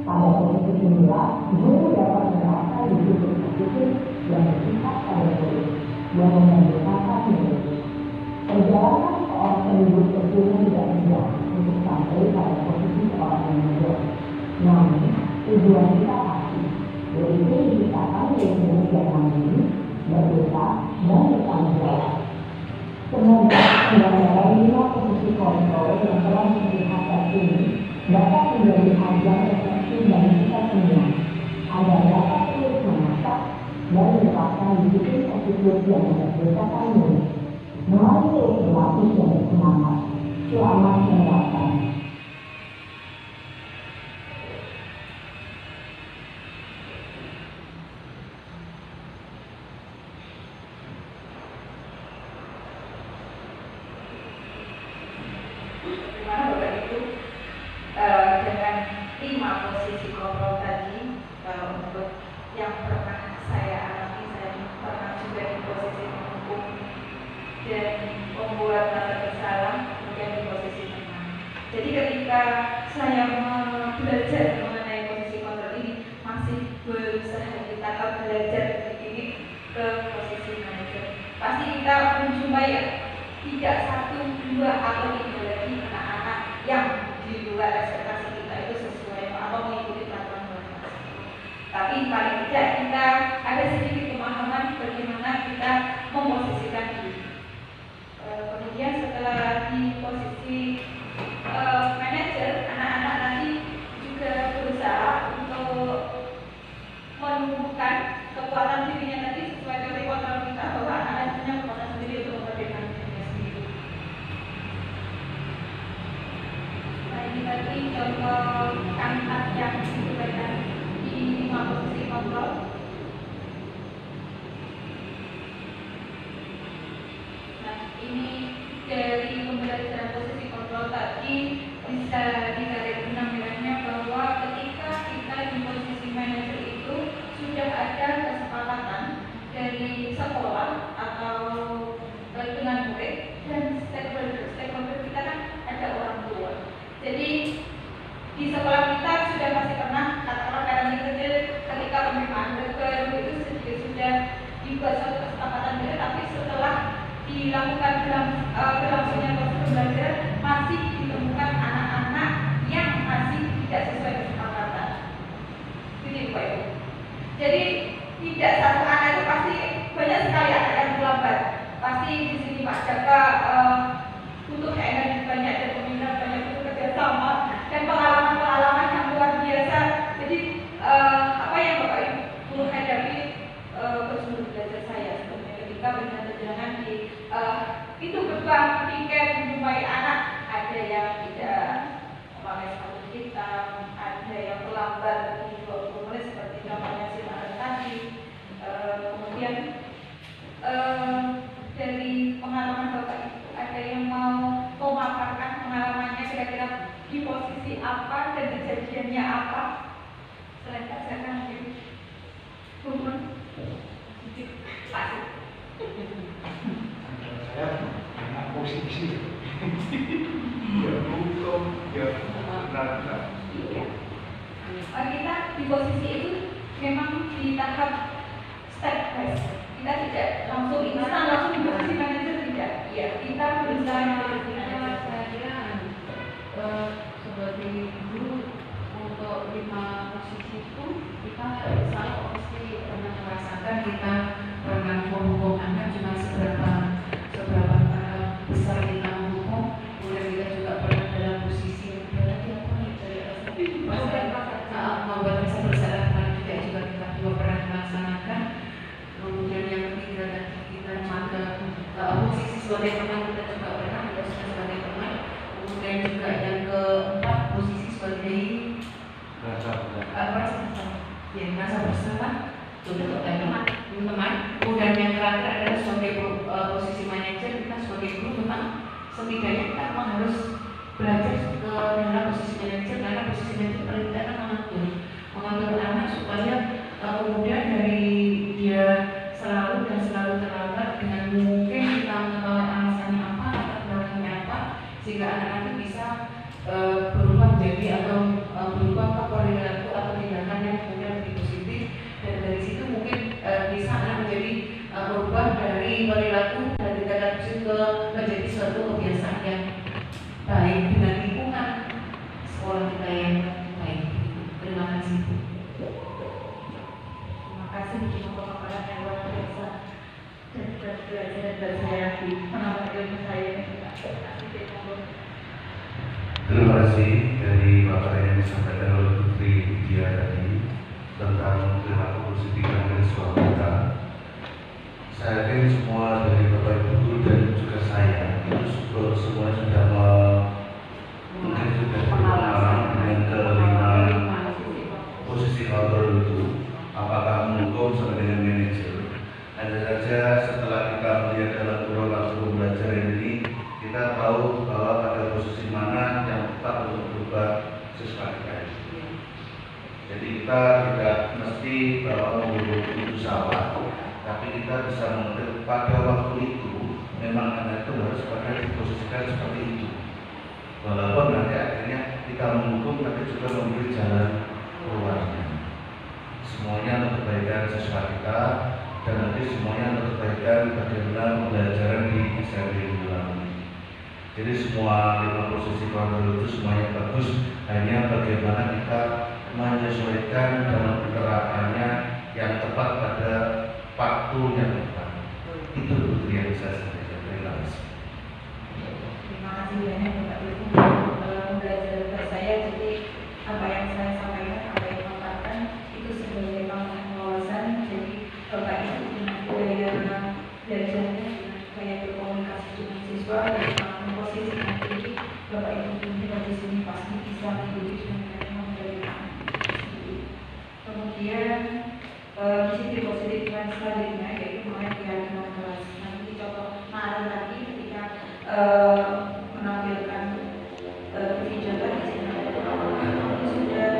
Pada posisi inilah, guru dapat menerapkan disiplin positif yang bersifat pada murid, yang membiasakan murid. Perjalanan seorang pendidik tentunya tidak mudah untuk sampai pada posisi seorang manajer. Namun, tujuan kita pasti, yaitu menciptakan lingkungan yang mandiri, merdeka, dan bertanggung jawab. Semoga pendapatan 5 posisi kontrol yang telah diperlihatkan ini dapat menjadi ajang refleksi bagi kita semua, agar dapat terus mengasah dan menerapkan disiplin positif yang memerdekakan murid. Mari terus berlatih dan bersemangat. Selamat mendengarkan. Dengan 5 posisi kontrol tadi, untuk yang pernah saya alami, saya pernah juga di posisi menghukum dan membuat rasa bersalah, kemudian di posisi teman. Jadi ketika saya belajar mengenai posisi kontrol ini, masih berusaha kita belajar ini ke posisi manajer. Pasti kita menjumpai tidak 1, 2 atau 3 lagi anak-anak yang di luar ekspektasi kita itu sesuai atau mengikuti peraturan kelas. Tapi paling tidak kita ada sedikit pemahaman bagaimana kita memposisikan diri. Kemudian setelah di posisi manajer, anak-anak nanti juga berusaha untuk menumbuhkan kekuatan dirinya nanti sesuai teori kontrol kita, bahwa anak-anak punya kekuatan sendiri untuk memperbaiki dirinya sendiri. Nah, ini tadi contoh kalimat yang diberikan di 5 posisi kontrol. Nah, ini dari pembelajaran posisi kontrol tadi bisa ditarik benang merahnya bahwa ketika kita di posisi manajer itu sudah ada kesepakatan dari sekolah atau dengan murid dan stakeholder kita kan ada orang tua. Jadi di sekolah kita sudah pasti pernah katakanlah kadang kecil ketika penerimaan baru itu sudah dibuat suatu kesepakatan dulu, tapi setelah dilakukan berlangsungnya proses pembelajaran masih ditemukan anak-anak yang masih tidak sesuai kesepakatan. Jadi Pak Ibu. Jadi tidak satu anak itu pasti banyak sekali anak yang terlambat. Pasti di sini Pak Jaka butuh energi banyak dan peminat banyak untuk kerjasama dan pengalaman-pengalaman yang luar biasa. Jadi apa yang Bapak Ibu hadapi bersumber belajar saya sebenarnya ketika berjalan di itu gerbang tiket menjumpai anak, ada yang tidak memakai sepatu hitam, ada yang terlambat di 20 menit seperti contohnya silakan tadi. Kemudian dari pengalaman Bapak Ibu ada yang mau memaparkan pengalamannya kira-kira di posisi apa dan kejadiannya apa? Silakan mungkin Bumun Pak. Saya dengan posisi ya hukum ya benar. Kita di posisi itu memang di tahap step by step. Kita tidak langsung instan langsung di posisi manajer, tidak. Ya, kita berusaha menjadi manajer. Saya sebagai guru untuk 5 posisi itu kita selalu pasti pernah merasakan kita pernah menghukum anak cuma seberapa besar kita menghukum, kemudian kita juga pernah dalam posisi membuat rasa bersalah juga kita juga pernah melaksanakan. Kemudian yang ketiga tadi kita juga posisi sebagai teman kita juga pernah sebagai teman. Kemudian juga yang keempat posisi sebagai merasa bersama untuk teman. Kemudian yang terakhir adalah sebagai posisi manajer, kita sebagai guru memang setidaknya kita memang harus belajar ke dalam posisi manajer, karena posisi manajer paling tidak akan mengatur anak supaya kemudian dari dia selalu terlambat dengan mungkin kita mengetahui alasannya apa, latar belakangnya apa, sehingga anak itu bisa berubah menjadi atau berubah ke perilaku atau tindakan yang kemudian lebih positif, dan dari situ mungkin bisa anak menjadi berubah dari perilaku dan tindakan positif menjadi suatu kebiasaan yang baik dengan lingkungan sekolah kita yang baik. Terima kasih. Terima kasih untuk pemaparan yang luar biasa dan belajar saya di menambah ilmu saya ini. Terima kasih dari Bapak yang disampaikan oleh Putri Widya tadi tentang perilaku positif dari sekolah kita. Saya yakin semua dari Bapak Ibu guru dan juga saya itu semua sudah mungkin sudah berpengalaman dengan kelima posisi kontrol itu, apakah menghukum sama dengan manajer. Hanya saja setelah kita melihat dalam kurun waktu pembelajaran ini, kita tahu bahwa pada posisi mana yang tepat untuk berubah siswa kita. Jadi kita tidak mesti bahwa menghukum itu salah, tapi kita bisa mengerti pada waktu itu memang anak itu harus pada diposisikan seperti itu. Walaupun nanti akhirnya kita menghukum, tapi juga memberi jalan keluarnya. Semuanya untuk kebaikan siswa kita, dan nanti semuanya untuk kebaikan bagaimana pembelajaran di SMP Bulang. Jadi semua 5 posisi kontrol itu semuanya bagus, hanya bagaimana kita menyesuaikan dalam penerapannya yang tepat pada waktu yang tepat. Itu Putri yang bisa saya sampaikan. Terima kasih. Terima kasih banyak Bapak Ibu pembelajaran saya. Jadi apa yang saya sampaikan, apa yang dipaparkan itu sebagai pengalaman wawasan. Jadi Bapak Ibu dengan gaya belajarnya, dengan gaya berkomunikasi dengan siswa, dengan posisi nanti Bapak Ibu juga di sini pasti bisa mendidik dengan memberikan. Kemudian di sisi positif yang selanjutnya yaitu mengenai keyakinan kelas. Nanti contoh kemarin tadi ketika menampilkan video tadi sudah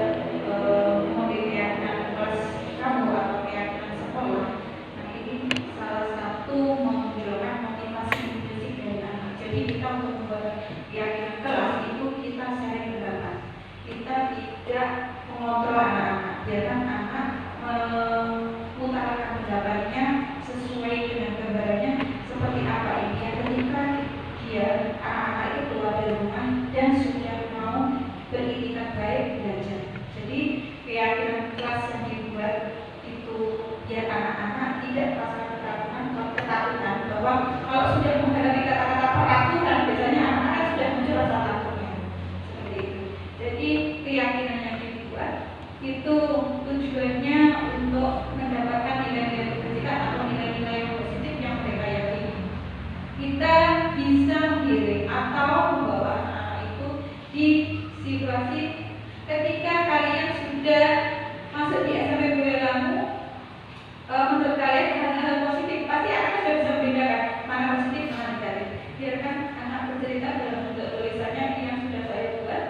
memiliki keyakinan kelas kamu atau keyakinan sekolah. Nah ini salah satu menunjukkan motivasi intrinsic dari anak. Jadi kita untuk membuat keyakinan kelas itu kita sharing pendapat. Kita tidak mengontrol anak-anak, biarkan anak mengutarakan pendapatnya sesuai dengan gambarannya seperti apa ini. Ketika dia anak-anak itu keluar dari rumah dan sudah mau beritikat baik belajar. Jadi keyakinan kelas yang dibuat itu biar anak-anak tidak merasakan ketakutan bahwa kalau sudah menghadapi kata-kata peraturan biasanya anak-anak sudah muncul rasa takutnya. Seperti itu. Jadi keyakinan yang dibuat itu tujuannya untuk mendapatkan nilai-nilai kebajikan atau nilai-nilai yang positif yang mereka yakini. Kita bisa menggiring atau membawa anak-anak itu di situasi ketika kalian sudah masuk di SMP Boyolali, menurut kalian hal-hal positif pasti anak sudah bisa membedakan mana positif mana negatif. Biarkan anak bercerita dalam bentuk tulisannya yang sudah saya buat.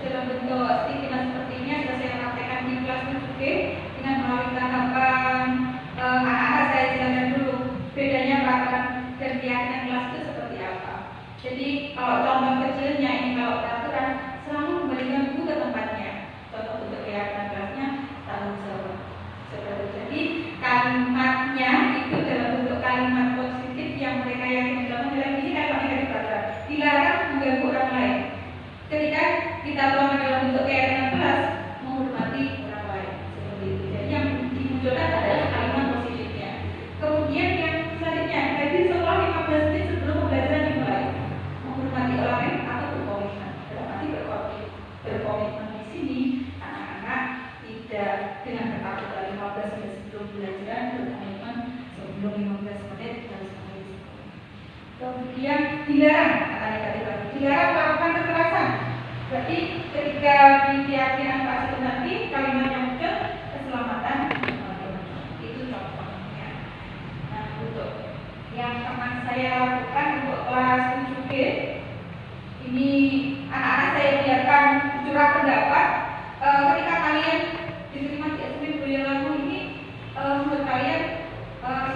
Dalam bentuk stikinan seperti ini sudah saya praktekkan di kelas UG dengan melalui tahapan anak-anak saya jelaskan dulu bedanya peraturan dan keyakinan kelas itu seperti apa. Jadi kalau contoh kecilnya ini kalau peraturan selalu kembalikan buku ke tempatnya. Contoh untuk keyakinan kelasnya tanggung jawab. Seperti jadi kalimatnya itu dalam bentuk kalimat positif yang mereka yakini. Dalam ini kalimatnya dari peraturan dilarang mengganggu orang lain. Ketika kita tuangkan dalam bentuk keyakinan kelas menghormati orang lain seperti itu. Jadi yang dimunculkan adalah kalimat positifnya. Kemudian yang selanjutnya, jadi setelah 15 menit sebelum pembelajaran dimulai, menghormati orang lain atau berkomitmen. Dalam arti berkomitmen di sini anak-anak tidak dengan ketakutan 15 menit sebelum pembelajaran, berkomitmen sebelum 15 menit harus sampai di sekolah. Kemudian dilarang, kata negatif lagi, dilarang melakukan kekerasan. Berarti ketika di keyakinan kelas itu nanti kalimat yang muncul keselamatan itu contohnya. Nah untuk yang teman saya lakukan untuk kelas 7B ini anak-anak saya biarkan curah pendapat ketika kalian diterima di SMP Boyolali ini menurut kalian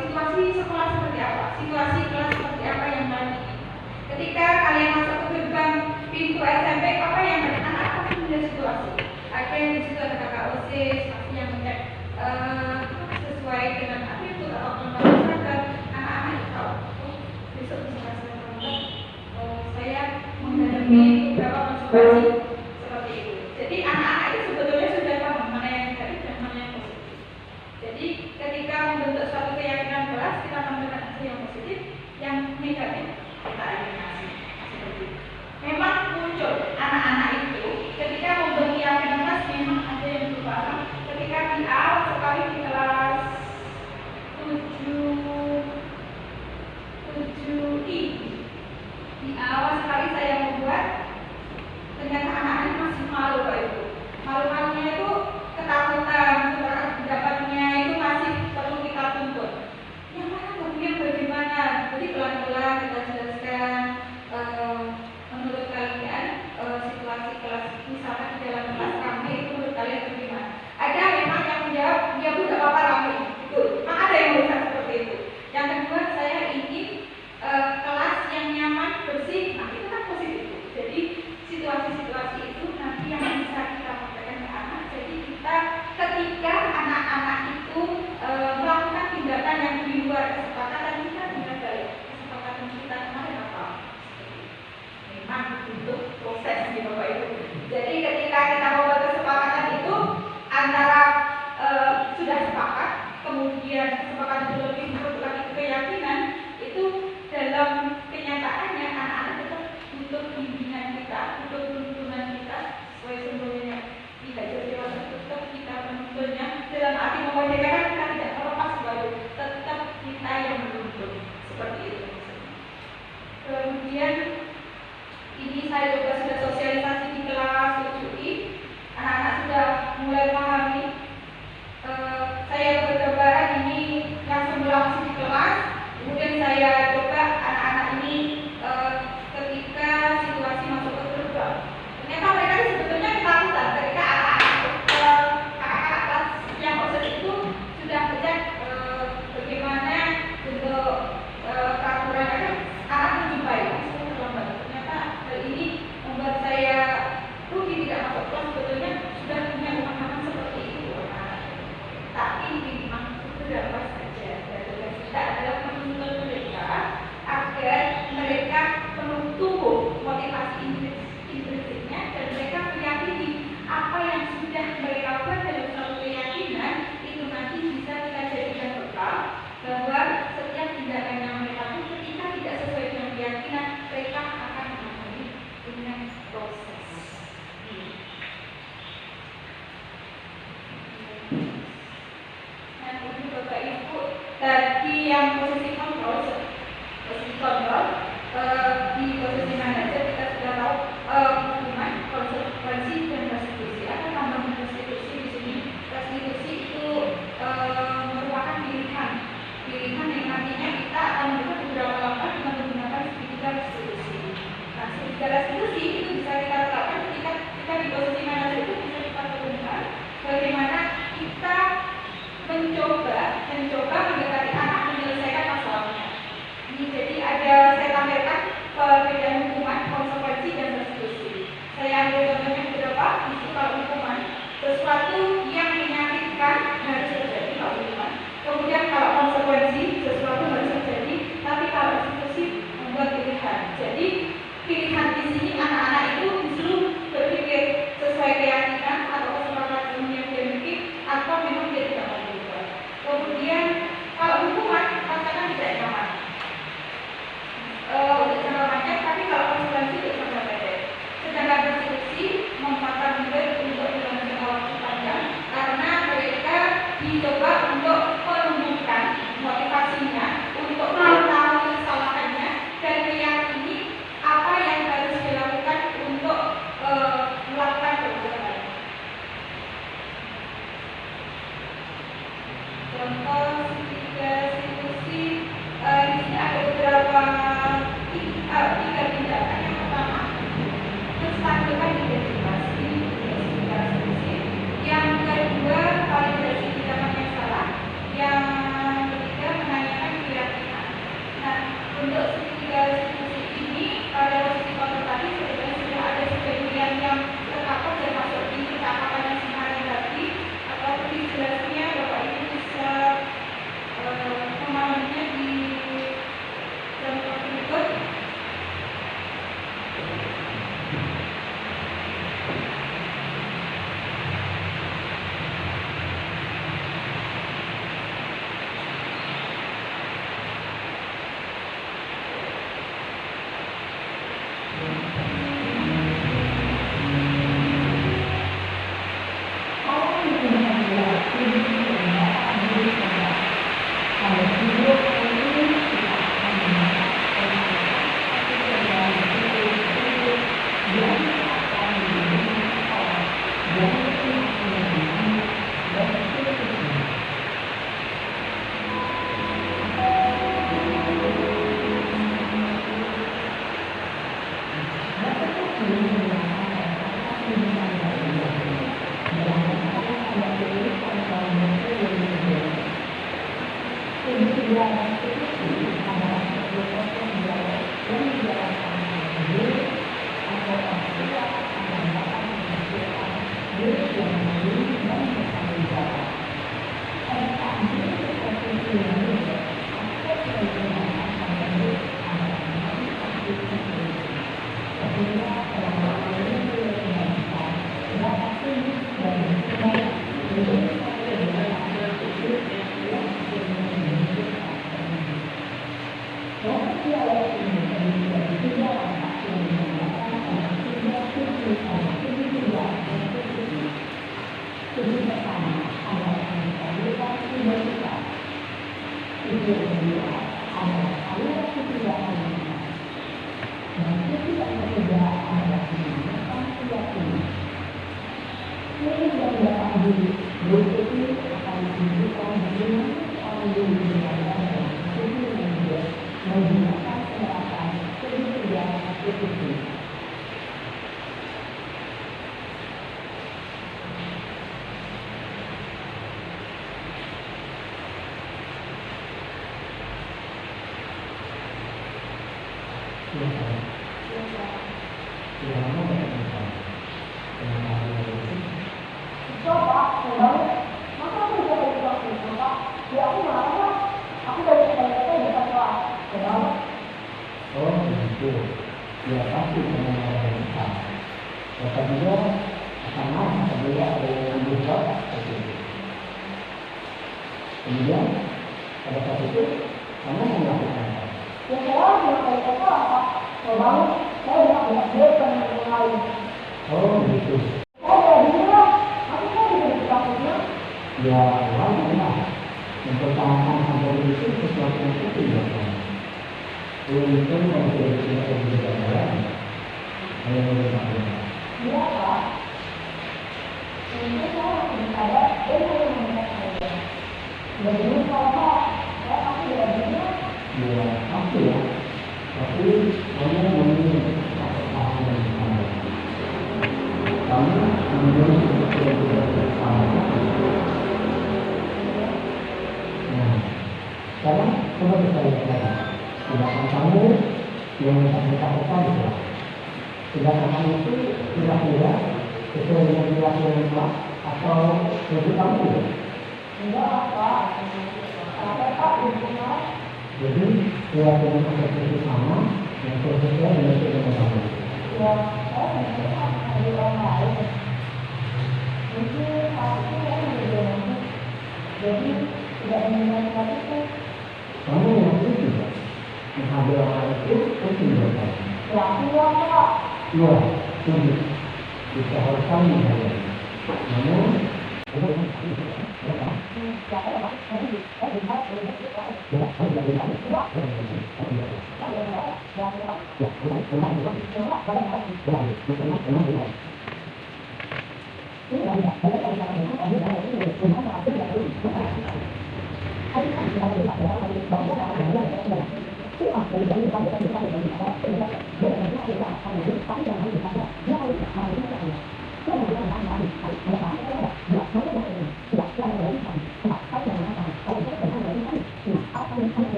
situasi sekolah seperti apa, situasi kelas seperti apa yang kalian ingin. Ketika kalian masuk ke gerbang pintu SMP, apa yang anak-anak akan melihat situasi? Ada yang di situ ada kakak OSIS, pasti yang melihat sesuai dengan atribut atau pengembangan seragam. Anak-anak itu tahu, besok bisa saya menghadapi beberapa konsekuensi seperti itu. Jadi anak-anak itu sebetulnya sudah tahu mana yang negatif dan mana yang positif. Jadi ketika membentuk suatu keyakinan kelas, kita tampilkan aja yang positif, yang negatif kita eliminasi. Seperti itu. Memang muncul anak-anak itu ketika membentuk keyakinan kelas memang ada yang berubah. Ketika di awal sekali di kelas 7I di awal sekali saya membuat ternyata anak-anak masih malu Pak Ibu. Malu-malunya itu ketakutan, pendapatnya itu masih perlu kita tuntut. Yang mana kemudian bagaimana? Jadi pelan-pelan kita jelaskan untuk segitiga distribusi ini pada posisi kotak tadi sebenarnya sudah ada sebagian yang terkapar dan masuk di percakapan yang sehari tadi, atau lebih jelasnya Bapak Ibu bisa memahaminya di jam berikut.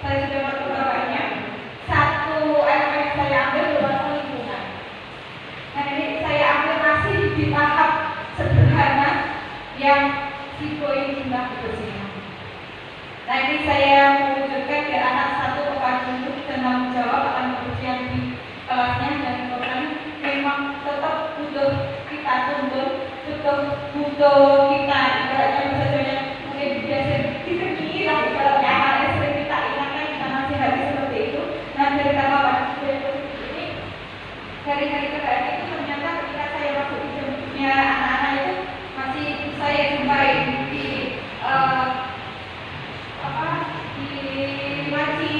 Saya sudah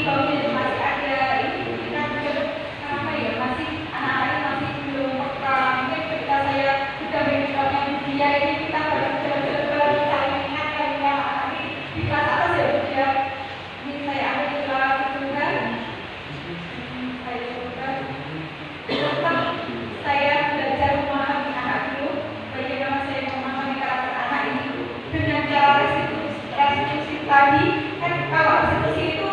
baunya masih ada, ini kita apa ya, masih anak-anak masih belum peka. Mungkin ketika saya sudah mengenalkan dia ini, kita benar-benar saling ingatkan ya, nanti di kelas atas ya udah ini saya ambil di kelas itu kan, saya sebutkan tetap saya belajar memahami anak dulu, bagaimana saya memahami karakter anak ini dengan cara restitusi tadi. Kan kalau restitusi itu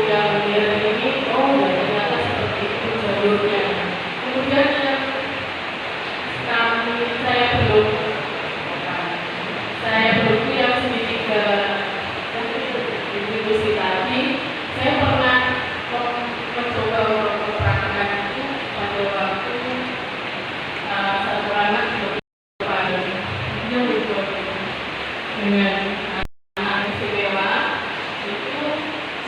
yang lihat ini, oh ya ternyata seperti itu jalurnya. Kemudian yang saya belum yang segitiga diskusi tadi, saya pernah mencoba untuk mempraktikkan itu pada waktu satu anak dengan anak istimewa itu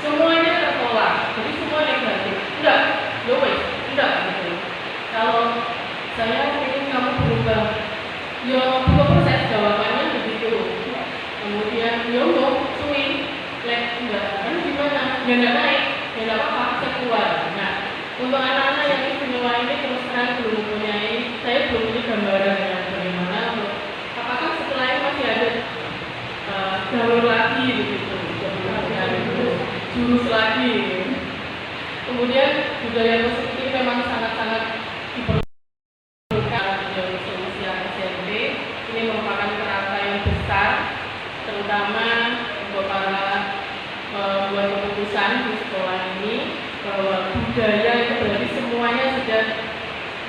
semuanya tertolak, jadi semua negatif. Enggak, enggak gitu. Kalau saya ingin kamu berubah, ya buka proses jawabannya begitu. Kemudian suwi, enggak, kan gimana? Ya enggak naik, ya enggak apa-apa, saya keluar. Nah, untuk anak-anak yang istimewa ini terus terang belum mempunyai, saya belum punya gambaran yang bagaimana. Apakah setelah ini masih ada jalur lagi begitu, jurus lagi. Kemudian budaya musik ini memang sangat-sangat diperlukan di usia SMP. Ini merupakan kerangka yang besar, terutama untuk para pembuat keputusan di sekolah ini, bahwa budaya itu berarti semuanya sudah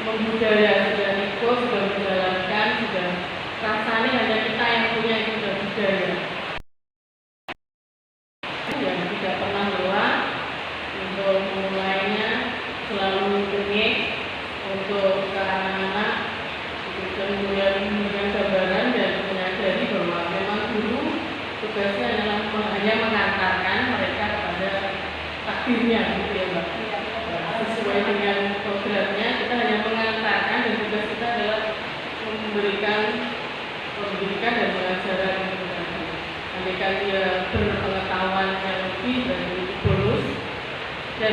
membudaya, sudah ikut, sudah menjalankan, sudah rasanya hanya kita yang punya itu sudah budaya. Yang tidak pernah lelah untuk memulainya, selalu dengek untuk ke anak-anak, kemudian memberikan gambaran dan menyadari bahwa memang guru tugasnya adalah hanya mengantarkan mereka kepada takdirnya, gitu ya Mbak. Sesuai dengan programnya kita hanya mengantarkan dan tugas kita adalah memberikan pendidikan dan pengajaran itu tadi. Andaikan dia berpengetahuan yang lebih dari bonus dan